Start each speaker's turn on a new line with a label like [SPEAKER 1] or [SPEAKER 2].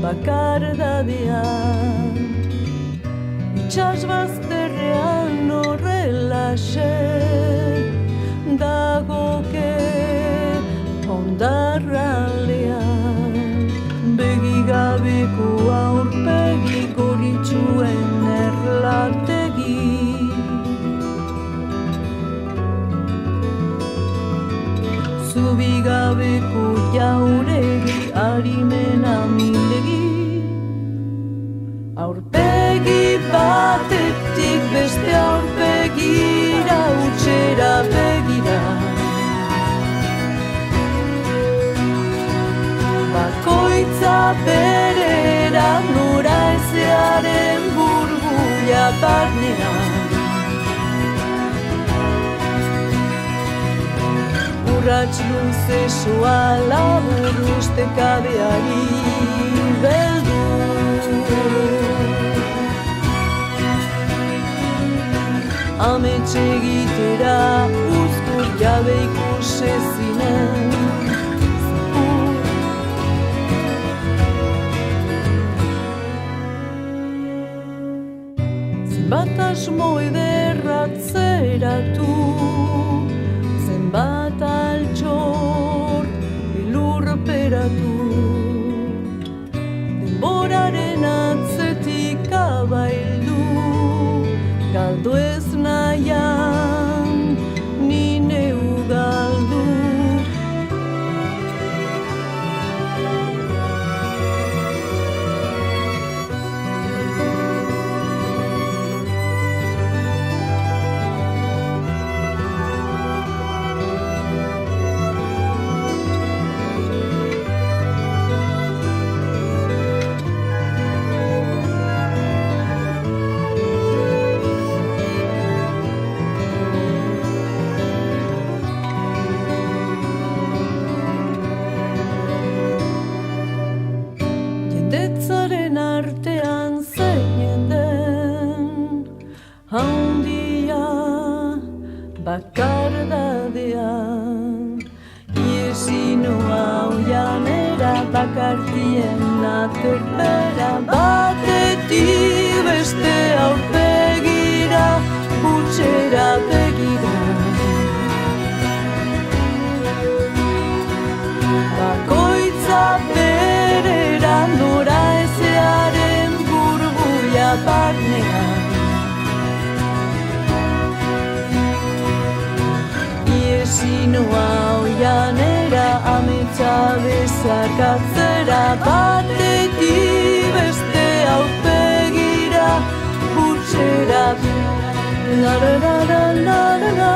[SPEAKER 1] bakardadean. Itxas bazterrean horrelaxe dagoke hondarralean. Begigabeko aurpegi goritsuen erlategi. Zubigabeko jauregi arimena milegi. Aurpegi batetik beste aurpegira utxera begira. Bakoitza berera nora ezearen burbuia barnean. Urrats luze soa labur ustekabeari beldur. Ametxe egitera uzkur jabe ikuse zinen. Zenbat asmo ederratzeratu, zenbat altxor elurperatu. Denboraren atzetik abaildu, galdu ez nahian, ni neu galdu. Jendetzaren artean zeinen den handia bakardadean. Iesi noa oianera bakartien aterpera. Batetik beste aurpegira utxera begira. Bakoitza berera nora ezearen burbuia barnean. Iesi noa oianera ametsa bezarkatzera. Batetik beste aurpegira utxera. La la la la la la la.